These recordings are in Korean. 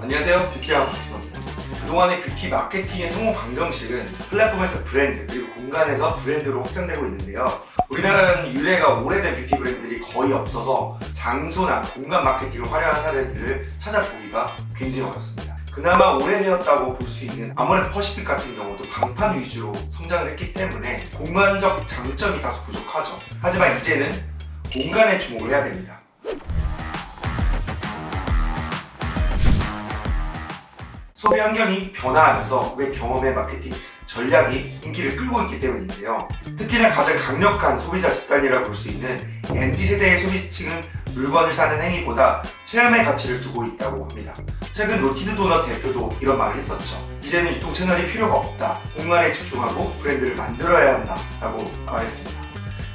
안녕하세요, 뷰티왕 박진호입니다. 그동안의 뷰티 마케팅의 성공 방정식은 플랫폼에서 브랜드 그리고 공간에서 브랜드로 확장되고 있는데요. 우리나라는 유래가 오래된 뷰티 브랜드들이 거의 없어서 장소나 공간 마케팅을 활용한 사례들을 찾아보기가 굉장히 어렵습니다. 그나마 오래되었다고 볼 수 있는 아모레 퍼시픽 같은 경우도 방판 위주로 성장을 했기 때문에 공간적 장점이 다소 부족하죠. 하지만 이제는 공간에 주목을 해야 됩니다. 소비 환경이 변화하면서 고객 경험의 마케팅 전략이 인기를 끌고 있기 때문인데요. 특히나 가장 강력한 소비자 집단이라고 볼 수 있는 MZ세대의 소비층은 물건을 사는 행위보다 체험의 가치를 두고 있다고 합니다. 최근 노티드 도넛 대표도 이런 말을 했었죠. 이제는 유통 채널이 필요가 없다. 공간에 집중하고 브랜드를 만들어야 한다 라고 말했습니다.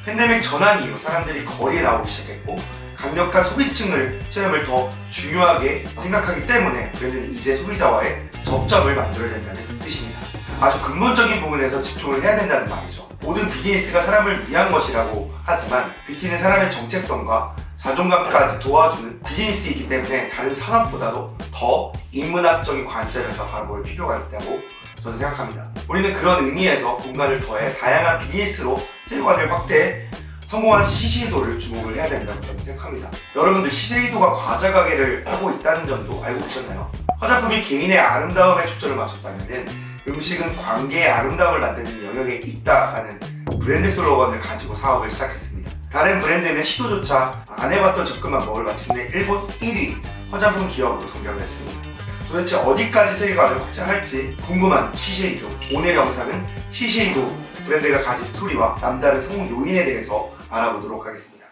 팬데믹 전환 이후 사람들이 거리에 나오기 시작했고 강력한 소비층을 체험을 더 중요하게 생각하기 때문에 브랜드는 이제 소비자와의 접점을 만들어야 된다는 뜻입니다. 아주 근본적인 부분에서 집중을 해야 된다는 말이죠. 모든 비즈니스가 사람을 위한 것이라고 하지만 뷰티는 사람의 정체성과 자존감까지 도와주는 비즈니스이기 때문에 다른 산업보다도 더 인문학적인 관점에서 바라볼 필요가 있다고 저는 생각합니다. 우리는 그런 의미에서 공간을 더해 다양한 비즈니스로 세계관을 확대해 성공한 시세이도를 주목을 해야 된다고 저는 생각합니다. 여러분들 시세이도가 과자 가게를 하고 있다는 점도 알고 계셨나요? 화장품이 개인의 아름다움에 초점을 맞췄다면 음식은 관계의 아름다움을 만드는 영역에 있다라는 브랜드 슬로건을 가지고 사업을 시작했습니다. 다른 브랜드는 시도조차 안 해봤던 접근만 먹을 마침내 일본 1위 화장품 기업으로 성장을 했습니다. 도대체 어디까지 세계관을 확장할지 궁금한 시세이도. 오늘의 영상은 시세이도 브랜드가 가진 스토리와 남다른 성공 요인에 대해서 알아보도록 하겠습니다.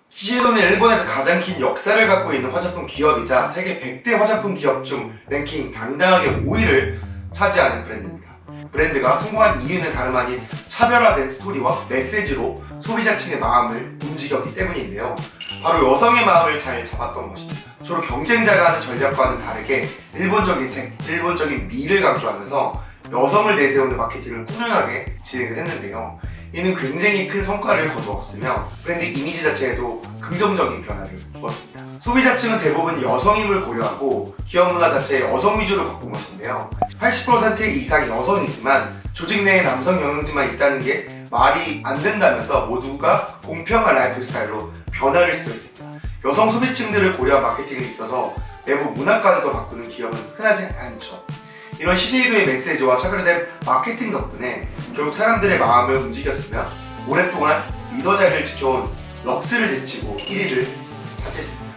시세이도는 일본에서 가장 긴 역사를 갖고 있는 화장품 기업이자 세계 100대 화장품 기업 중 랭킹 당당하게 5위를 차지하는 브랜드입니다. 브랜드가 성공한 이유는 다름 아닌 차별화된 스토리와 메시지로 소비자층의 마음을 움직였기 때문인데요. 바로 여성의 마음을 잘 잡았던 것입니다. 주로 경쟁자가 하는 전략과는 다르게 일본적인 색, 일본적인 미를 강조하면서 여성을 내세우는 마케팅을 꾸준하게 진행을 했는데요. 이는 굉장히 큰 성과를 거두었으며 브랜드 이미지 자체에도 긍정적인 변화를 주었습니다. 소비자층은 대부분 여성임을 고려하고 기업 문화 자체에 여성 위주로 바꾼 것인데요. 80% 이상 여성이지만 조직 내에 남성 영역지만 있다는 게 말이 안 된다면서 모두가 공평한 라이프 스타일로 변화를 시도했습니다. 여성 소비층들을 고려한 마케팅에 있어서 내부 문화까지도 바꾸는 기업은 흔하지 않죠. 이런 시세이도의 메시지와 차별화된 마케팅 덕분에 결국 사람들의 마음을 움직였으며 오랫동안 리더 자리를 지켜온 럭스를 제치고 1위를 차지했습니다.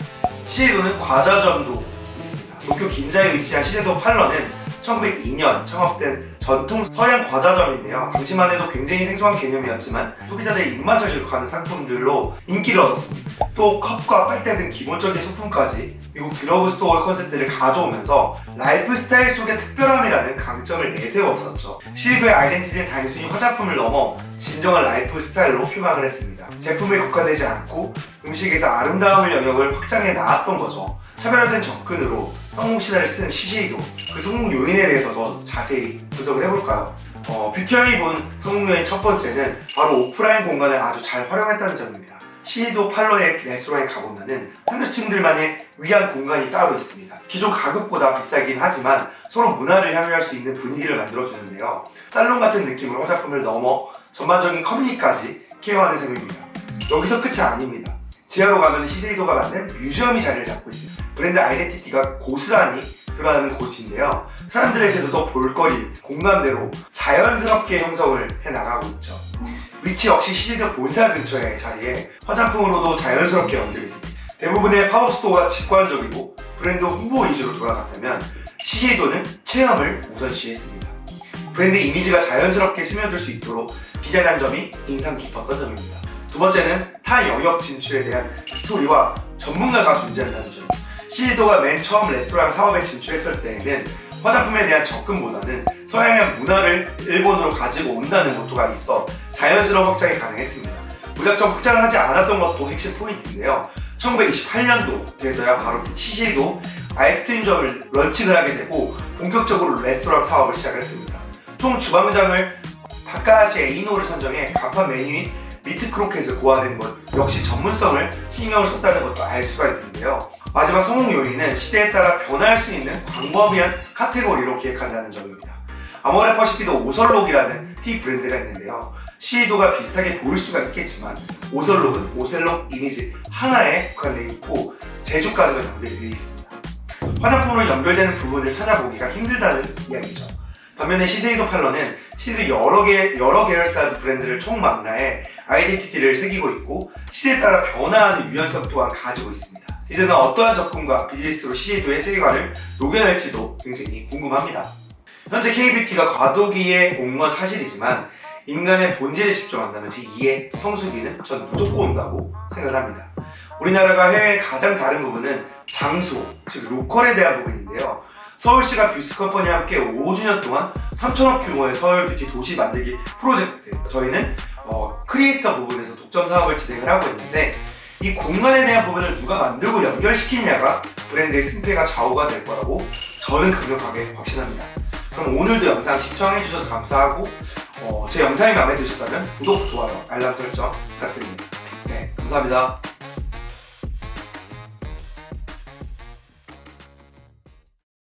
시세이도는 과자점도 있습니다. 도쿄 긴자에 위치한 시세이도 팔러는 1902년 창업된 전통 서양 과자점인데요. 당시만 해도 굉장히 생소한 개념이었지만 소비자들의 입맛을 저격하는 상품들로 인기를 얻었습니다. 또 컵과 빨대 등 기본적인 소품까지 미국 드러그스토어 컨셉트를 가져오면서 라이프 스타일 속의 특별함이라는 강점을 내세웠었죠. 시세이도의 아이덴티티는 단순히 화장품을 넘어 진정한 라이프 스타일로 표방을 했습니다. 제품에 국한되지 않고 음식에서 아름다움을 영역을 확장해 나왔던 거죠. 차별화된 접근으로 성공 시나를 쓴 시세이도, 그 성공 요인에 대해서 더 자세히 분석을 해볼까요? 뷰티왕이 본 성공 요인 첫 번째는 바로 오프라인 공간을 아주 잘 활용했다는 점입니다. 시세이도 팔러의 레스토랑에 가보면은 상류층들만의 위안 공간이 따로 있습니다. 기존 가격보다 비싸긴 하지만 서로 문화를 향유할 수 있는 분위기를 만들어주는데요. 살롱 같은 느낌으로 화장품을 넘어 전반적인 커뮤니티까지 케어하는 셈입니다. 여기서 끝이 아닙니다. 지하로 가면 시세이도가 만든 뮤지엄이 자리를 잡고 있습니다. 브랜드 아이덴티티가 고스란히 드러나는 곳인데요. 사람들에게서도 볼거리, 공감대로 자연스럽게 형성을 해나가고 있죠. 위치 역시 시세이도 본사 근처의 자리에 화장품으로도 자연스럽게 연결이 됩니다. 대부분의 팝업 스토어가 직관적이고 브랜드 홍보 위주로 돌아갔다면 시세이도는 체험을 우선시했습니다. 브랜드 이미지가 자연스럽게 스며들 수 있도록 디자인한 점이 인상 깊었던 점입니다. 두 번째는 타 영역 진출에 대한 스토리와 전문가가 존재한다는 점. 시세이도가 맨 처음 레스토랑 사업에 진출했을 때에는 화장품에 대한 접근보다는 서양의 문화를 일본으로 가지고 온다는 모토가 있어 자연스러운 확장이 가능했습니다. 무작정 확장을 하지 않았던 것도 핵심 포인트인데요. 1928년도 돼서야 바로 시세이도 아이스크림점을 런칭을 하게 되고 본격적으로 레스토랑 사업을 시작을 했습니다. 총 주방장을 타카하시 에이노를 선정해 간판 메뉴인 미트 크로켓을 고안한 것 역시 전문성을 신경을 썼다는 것도 알 수가 있는데요. 마지막 성공 요인은 시대에 따라 변화할 수 있는 광범위한 카테고리로 기획한다는 점입니다. 아모레퍼시피도 오설록이라는 티 브랜드가 있는데요. 시에도가 비슷하게 보일 수가 있겠지만 오설록은 오셀록 이미지 하나에 국한되어 있고 제조까지가 연결되어 있습니다. 화장품으로 연결되는 부분을 찾아보기가 힘들다는 이야기죠. 반면에 시세이도 팔러는 시세도 여러 계열사 브랜드를 총망라해 아이덴티티를 새기고 있고 시대에 따라 변화하는 유연성 또한 가지고 있습니다. 이제는 어떠한 접근과 비즈니스로 시에도의 세계관을 녹여낼지도 굉장히 궁금합니다. 현재 K뷰티가 과도기에 온 건 사실이지만 인간의 본질에 집중한다면 제2의 성수기는 전 무조건 온다고 생각합니다. 우리나라가 해외의 가장 다른 부분은 장소, 즉 로컬에 대한 부분인데요. 서울시가 뷰스컴퍼니와 함께 5주년 동안 3천억 규모의 서울 뷰티 도시 만들기 프로젝트, 저희는 크리에이터 부분에서 독점 사업을 진행을 하고 있는데 이 공간에 대한 부분을 누가 만들고 연결시키느냐가 브랜드의 승패가 좌우가 될 거라고 저는 강력하게 확신합니다. 그럼 오늘도 영상 시청해주셔서 감사하고 제 영상이 마음에 드셨다면 구독, 좋아요, 알람 설정 부탁드립니다. 네, 감사합니다.